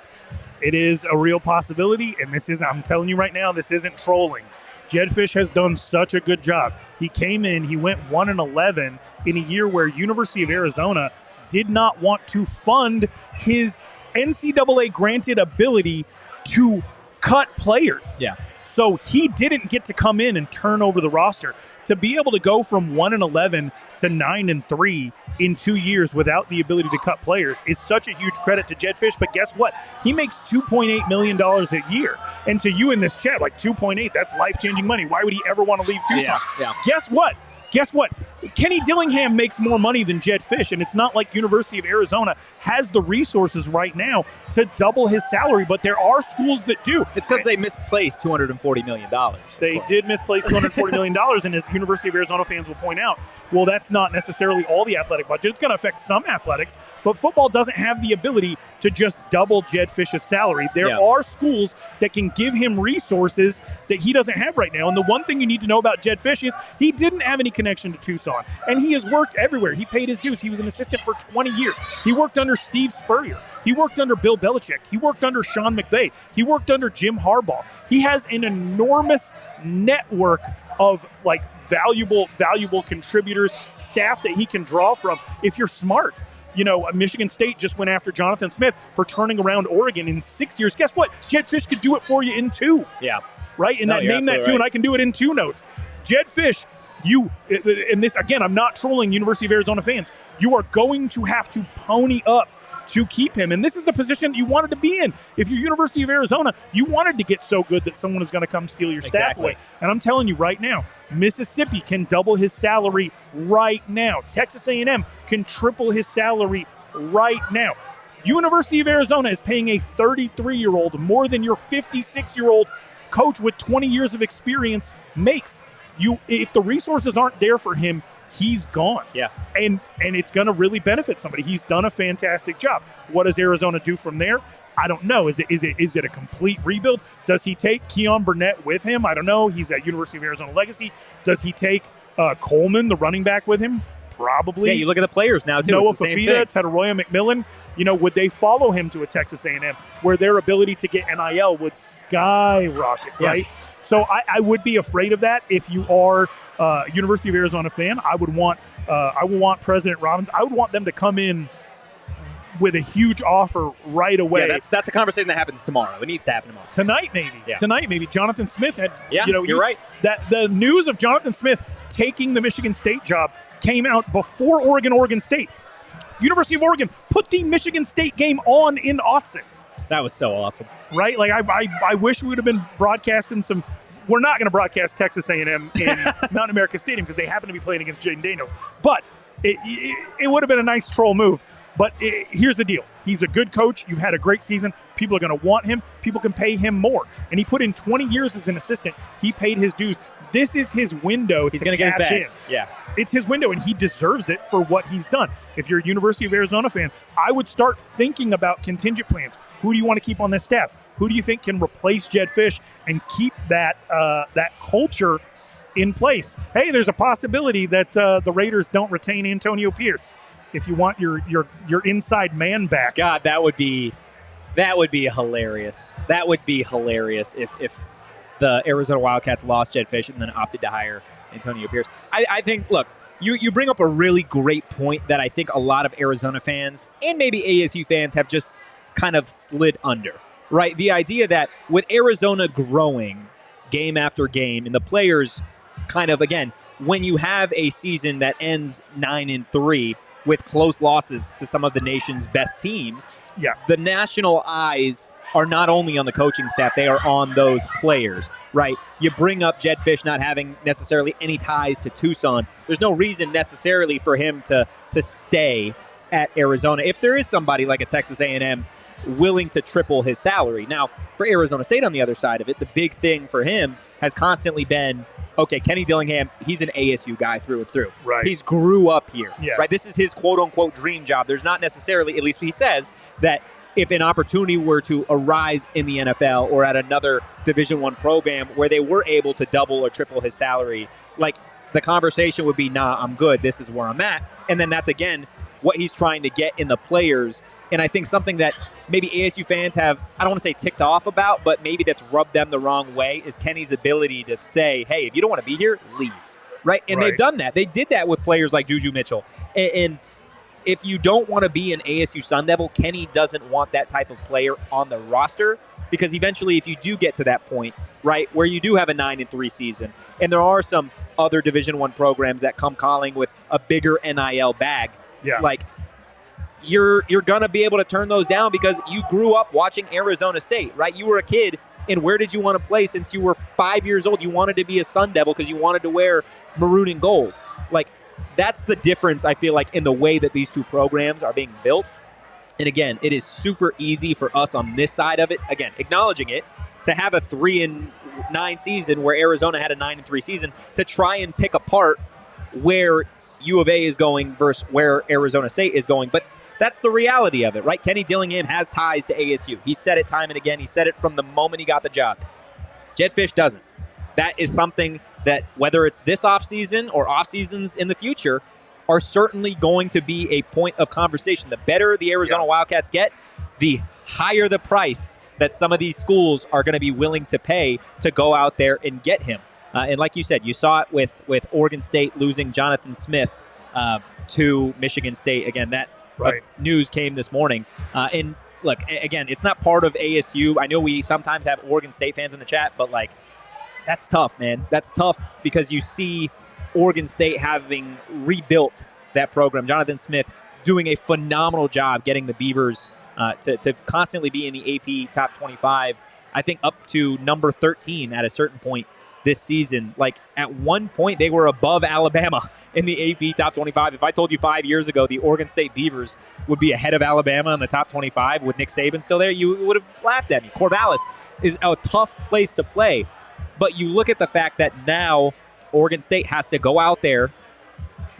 It is a real possibility, and I'm telling you right now, this isn't trolling. Jed Fish has done such a good job. He came in, he went 1-11 in a year where University of Arizona did not want to fund his NCAA granted ability to cut players. Yeah. So he didn't get to come in and turn over the roster. To be able to go from 1-11 to 9-3 in 2 years without the ability to cut players is such a huge credit to Jed Fish. But guess what? He makes $2.8 million a year. And to you in this chat, 2.8, that's life-changing money. Why would he ever want to leave Tucson? Yeah. Guess what? Guess what? Kenny Dillingham makes more money than Jed Fish, and it's not like University of Arizona has the resources right now to double his salary, but there are schools that do. It's because they misplaced $240 million. They did misplace $240 million, and as University of Arizona fans will point out, well, that's not necessarily all the athletic budget. It's going to affect some athletics, but football doesn't have the ability to just double Jed Fish's salary. There are schools that can give him resources that he doesn't have right now, and the one thing you need to know about Jed Fish is he didn't have any connection to Tucson, and he has worked everywhere. He paid his dues. He was an assistant for 20 years. He worked under Steve Spurrier. He worked under Bill Belichick. He worked under Sean McVay. He worked under Jim Harbaugh. He has an enormous network of valuable contributors, staff that he can draw from if you're smart. Michigan State just went after Jonathan Smith for turning around Oregon in 6 years. Guess what? Jed Fish could do it for you in 2. Yeah. Right? And name that 2, and I can do it in 2 notes. Jed Fish, and this, again, I'm not trolling University of Arizona fans. You are going to have to pony up to keep him. And this is the position you wanted to be in. If you're University of Arizona, you wanted to get so good that someone is going to come steal your staff away. And I'm telling you right now, Mississippi can double his salary right now. Texas A&M can triple his salary right now. University of Arizona is paying a 33-year-old more than your 56-year-old coach with 20 years of experience makes. If the resources aren't there for him, he's gone. Yeah. And it's going to really benefit somebody. He's done a fantastic job. What does Arizona do from there? I don't know. Is it a complete rebuild? Does he take Keon Burnett with him? I don't know. He's at University of Arizona Legacy. Does he take Coleman, the running back, with him? Probably. Yeah, you look at the players now, too. Noah it's the same Fafita, thing. Tataroya McMillan. Would they follow him to a Texas A&M where their ability to get NIL would skyrocket, right? So I would be afraid of that if you are a University of Arizona fan. I would want President Robbins. I would want them to come in with a huge offer right away. Yeah, that's a conversation that happens tomorrow. It needs to happen tomorrow. Tonight, maybe. Yeah. Tonight, maybe. Jonathan Smith had. Yeah, you're right. That the news of Jonathan Smith taking the Michigan State job came out before Oregon State. University of Oregon put the Michigan State game on in Autzen. That was so awesome. Right? I wish we would have been broadcasting some. We're not going to broadcast Texas A&M in Mountain America Stadium because they happen to be playing against Jaden Daniels. But it would have been a nice troll move. But here's the deal. He's a good coach. You've had a great season. People are going to want him. People can pay him more. And he put in 20 years as an assistant. He paid his dues. This is his window to gonna get his cash bag. in. Yeah. It's his window, and he deserves it for what he's done. If you're a University of Arizona fan, I would start thinking about contingent plans. Who do you want to keep on this staff? Who do you think can replace Jed Fish and keep that culture in place? Hey, there's a possibility that the Raiders don't retain Antonio Pierce. If you want your inside man back. God, that would be hilarious. That would be hilarious if the Arizona Wildcats lost Jed Fish and then opted to hire Antonio Pierce. I think, look, you bring up a really great point that I think a lot of Arizona fans and maybe ASU fans have just kind of slid under, right? The idea that with Arizona growing game after game and the players kind of, again, when you have a season that ends 9-3 with close losses to some of the nation's best teams, the national eyes are not only on the coaching staff, they are on those players, right? You bring up Jed Fish not having necessarily any ties to Tucson. There's no reason necessarily for him to stay at Arizona if there is somebody like a Texas A&M willing to triple his salary. Now, for Arizona State on the other side of it, the big thing for him has constantly been, okay, Kenny Dillingham, he's an ASU guy through and through. Right. He's grew up here, yeah. Right? This is his quote-unquote dream job. There's not necessarily, at least he says, that if an opportunity were to arise in the NFL or at another Division I program where they were able to double or triple his salary, like the conversation would be, nah, I'm good. This is where I'm at. And then that's, again, what he's trying to get in the players. And I think something that maybe ASU fans have, I don't want to say ticked off about, but maybe that's rubbed them the wrong way is Kenny's ability to say, hey, if you don't want to be here, leave. Right? And they've done that. They did that with players like Juju Mitchell. And if you don't want to be an ASU Sun Devil, Kenny doesn't want that type of player on the roster because eventually if you do get to that point, right, where you do have a 9-3 season and there are some other Division I programs that come calling with a bigger NIL bag, like you're going to be able to turn those down because you grew up watching Arizona State, right? You were a kid, and where did you want to play since you were 5 years old? You wanted to be a Sun Devil because you wanted to wear maroon and gold. Like, that's the difference, I feel like, in the way that these two programs are being built. And again, it is super easy for us on this side of it, again, acknowledging it, to have a 3-9 season where Arizona had a 9-3 season, to try and pick apart where U of A is going versus where Arizona State is going. But that's the reality of it, right? Kenny Dillingham has ties to ASU. He said it time and again. He said it from the moment he got the job. Jedd Fisch doesn't. That is something that, whether it's this offseason or off seasons in the future, are certainly going to be a point of conversation. The better the Arizona Wildcats get, the higher the price that some of these schools are going to be willing to pay to go out there and get him. And like you said, you saw it with Oregon State losing Jonathan Smith to Michigan State. Again, that news came this morning. And look, again, it's not part of ASU. I know we sometimes have Oregon State fans in the chat, but like, that's tough, man. That's tough because you see Oregon State having rebuilt that program. Jonathan Smith doing a phenomenal job getting the Beavers to constantly be in the AP top 25, I think up to number 13 at a certain point this season. Like, at one point, they were above Alabama in the AP top 25. If I told you 5 years ago the Oregon State Beavers would be ahead of Alabama in the top 25 with Nick Saban still there, you would have laughed at me. Corvallis is a tough place to play. But you look at the fact that now Oregon State has to go out there,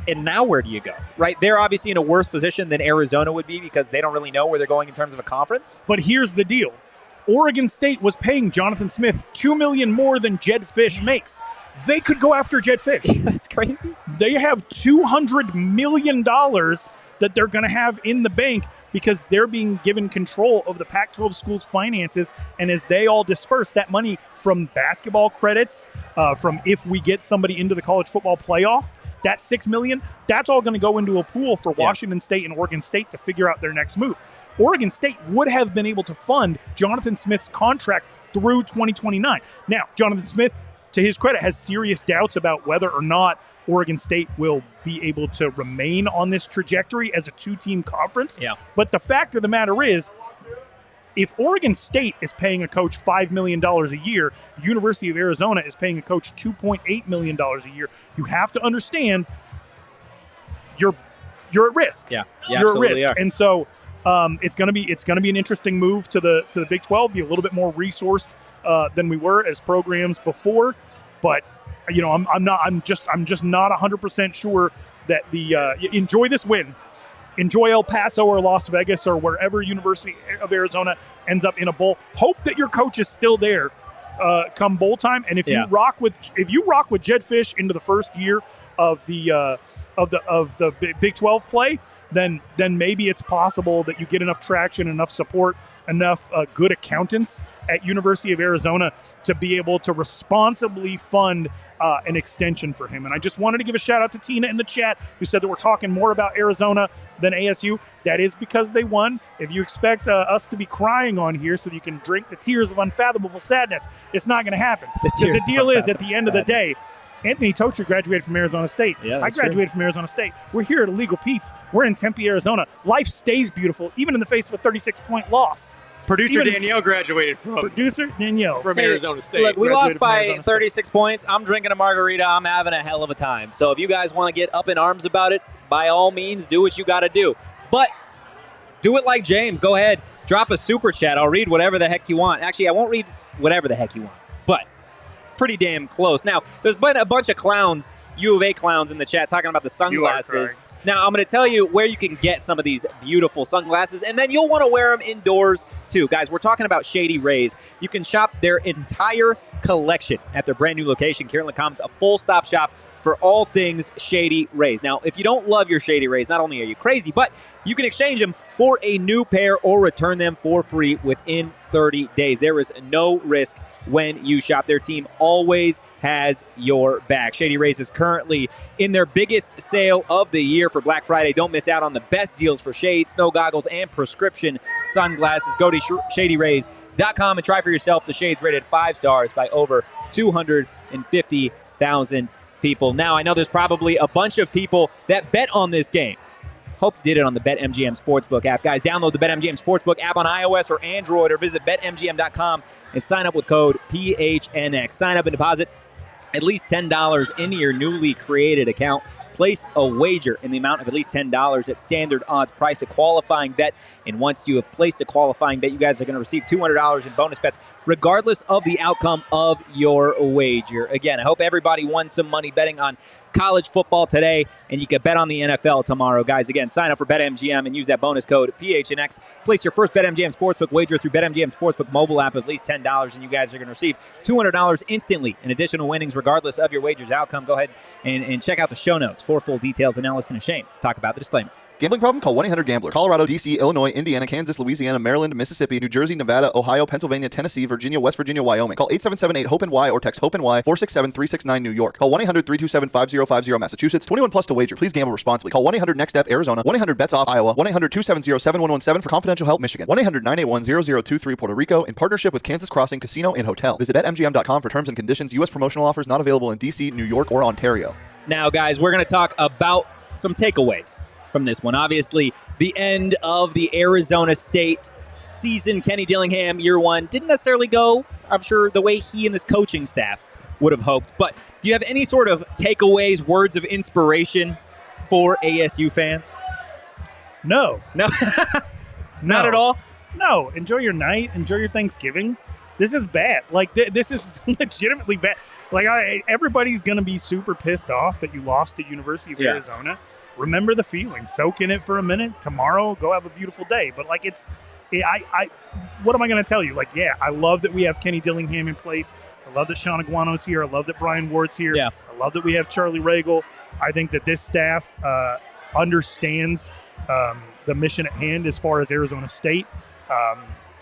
and now where do you go, right? They're obviously in a worse position than Arizona would be because they don't really know where they're going in terms of a conference. But here's the deal. Oregon State was paying Jonathan Smith $2 million more than Jedd Fisch makes. They could go after Jedd Fisch. That's crazy. They have $200 million that they're going to have in the bank because they're being given control of the Pac-12 schools' finances. And as they all disperse that money from basketball credits, from if we get somebody into the college football playoff, that $6 million, that's all going to go into a pool for Washington State and Oregon State to figure out their next move. Oregon State would have been able to fund Jonathan Smith's contract through 2029. Now, Jonathan Smith, to his credit, has serious doubts about whether or not Oregon State will be able to remain on this trajectory as a two-team conference. Yeah. But the fact of the matter is, if Oregon State is paying a coach $5 million a year, University of Arizona is paying a coach $2.8 million a year, you have to understand you're at risk. Yeah, you're at risk. And so it's going to be an interesting move to the Big 12, be a little bit more resourced than we were as programs before. But you know, I'm just not 100% sure that enjoy this win. Enjoy El Paso or Las Vegas or wherever University of Arizona ends up in a bowl. Hope that your coach is still there come bowl time. And if you rock with Jedd Fisch into the first year of the Big 12 play, then maybe it's possible that you get enough traction, enough support, enough good accountants at University of Arizona to be able to responsibly fund an extension for him. And I just wanted to give a shout out to Tina in the chat who said that we're talking more about Arizona than ASU. That is because they won. If you expect us to be crying on here so you can drink the tears of unfathomable sadness, it's not going to happen. Because the deal is, at the end of the day, Anthony Totri graduated from Arizona State. Yeah, I graduated from Arizona State. We're here at Illegal Pete's. We're in Tempe, Arizona. Life stays beautiful, even in the face of a 36-point loss. Danielle graduated from Arizona State. Look, we lost by 36 points. I'm drinking a margarita. I'm having a hell of a time. So if you guys want to get up in arms about it, by all means, do what you got to do. But do it like James. Go ahead. Drop a super chat. I'll read whatever the heck you want. Actually, I won't read whatever the heck you want. But pretty damn close. Now, there's been a bunch of clowns, U of A clowns in the chat talking about the sunglasses. Now, I'm going to tell you where you can get some of these beautiful sunglasses, and then you'll want to wear them indoors, too. Guys, we're talking about Shady Rays. You can shop their entire collection at their brand new location, Kierland Commons, a full-stop shop for all things Shady Rays. Now, if you don't love your Shady Rays, not only are you crazy, but you can exchange them for a new pair or return them for free within 30 days. There is no risk when you shop. Their team always has your back. Shady Rays is currently in their biggest sale of the year for Black Friday. Don't miss out on the best deals for shades, snow goggles, and prescription sunglasses. Go to ShadyRays.com and try for yourself the shades rated 5 stars by over 250,000 people. Now, I know there's probably a bunch of people that bet on this game. Hope you did it on the BetMGM Sportsbook app. Guys, download the BetMGM Sportsbook app on iOS or Android or visit BetMGM.com and sign up with code PHNX. Sign up and deposit at least $10 into your newly created account. Place a wager in the amount of at least $10 at standard odds price, a qualifying bet. And once you have placed a qualifying bet, you guys are going to receive $200 in bonus bets, regardless of the outcome of your wager. Again, I hope everybody won some money betting on college football today, and you can bet on the NFL tomorrow. Guys, again, sign up for BetMGM and use that bonus code PHNX. Place your first BetMGM Sportsbook wager through BetMGM Sportsbook mobile app of at least $10, and you guys are going to receive $200 instantly in additional winnings, regardless of your wager's outcome. Go ahead and check out the show notes for full details. And now listen to Shane talk about the disclaimer. Gambling problem? Call 1-800-GAMBLER. Colorado, D.C., Illinois, Indiana, Kansas, Louisiana, Maryland, Mississippi, New Jersey, Nevada, Ohio, Pennsylvania, Tennessee, Virginia, West Virginia, Wyoming. Call 877-8-HOPE-NY or text HOPE-NY 467-369 New York. Call 1-800-327-5050 Massachusetts. 21 plus to wager. Please gamble responsibly. Call 1-800-NEXT-STEP Arizona. 1-800-BETS-OFF Iowa. 1-800-270-7117 for confidential help Michigan. 1-800-981-0023 Puerto Rico in partnership with Kansas Crossing Casino and Hotel. Visit BetMGM.com for terms and conditions. U.S. promotional offers not available in D.C., New York, or Ontario. Now, guys, we're going to talk about some takeaways from this one. Obviously, the end of the Arizona State season. Kenny Dillingham, year one, didn't necessarily go, I'm sure, the way he and his coaching staff would have hoped. But do you have any sort of takeaways, words of inspiration for ASU fans? No. No? Not at all? No. Enjoy your night. Enjoy your Thanksgiving. This is bad. Like, this is legitimately bad. Like, everybody's going to be super pissed off that you lost at University of Arizona. Remember the feeling. Soak in it for a minute. Tomorrow, go have a beautiful day. But, like, what am I going to tell you? Like, yeah, I love that we have Kenny Dillingham in place. I love that Sean Aguano's here. I love that Brian Ward's here. Yeah. I love that we have Charlie Regal. I think that this staff understands the mission at hand as far as Arizona State.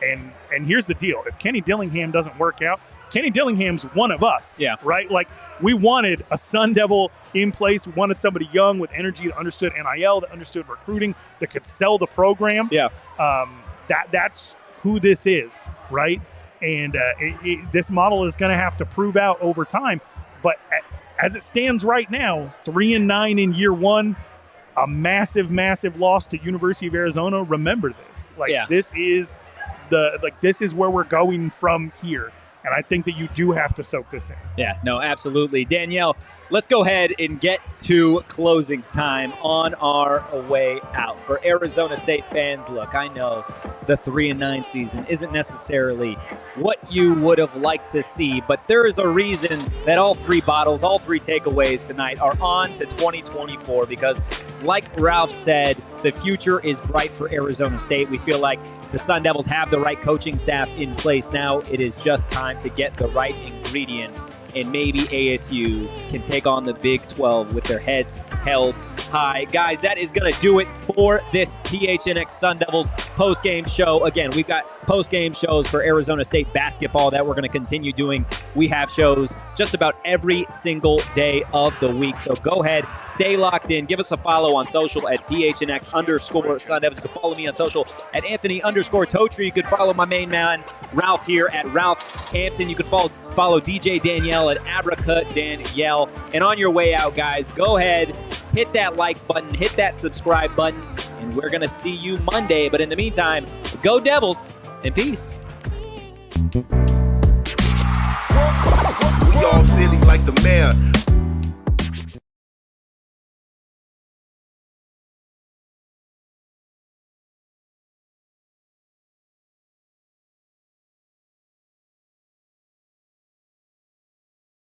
And here's the deal. If Kenny Dillingham doesn't work out, Kenny Dillingham's one of us, right? Like, we wanted a Sun Devil in place. We wanted somebody young with energy that understood NIL, that understood recruiting, that could sell the program. Yeah. That's who this is, right? And this model is going to have to prove out over time. But as it stands right now, 3-9 in year one, a massive, massive loss to University of Arizona. Remember this. This is this is where we're going from here. And I think that you do have to soak this in. Yeah, no, absolutely. Danielle, let's go ahead and get to closing time on our way out. For Arizona State fans, look, I know the 3-9 season isn't necessarily what you would have liked to see, but there is a reason that all three bottles, all three takeaways tonight are on to 2024 because, like Ralph said, the future is bright for Arizona State. We feel like the Sun Devils have the right coaching staff in place. Now it is just time to get the right ingredients, and maybe ASU can take on the Big 12 with their heads held high. Guys, that is going to do it for this PHNX Sun Devils post-game show. Again, we've got post-game shows for Arizona State basketball that we're going to continue doing. We have shows just about every single day of the week. So go ahead, stay locked in. Give us a follow on social at PHNX_Sun Devils. You can follow me on social at Anthony_Totri. You can follow my main man, Ralph, here at Ralph Amsden. You can follow DJ Danielle at Abraca Danielle. And on your way out, guys, go ahead, hit that like button, hit that subscribe button, and we're going to see you Monday. But in the meantime, go Devils, and peace. We all silly like the mayor.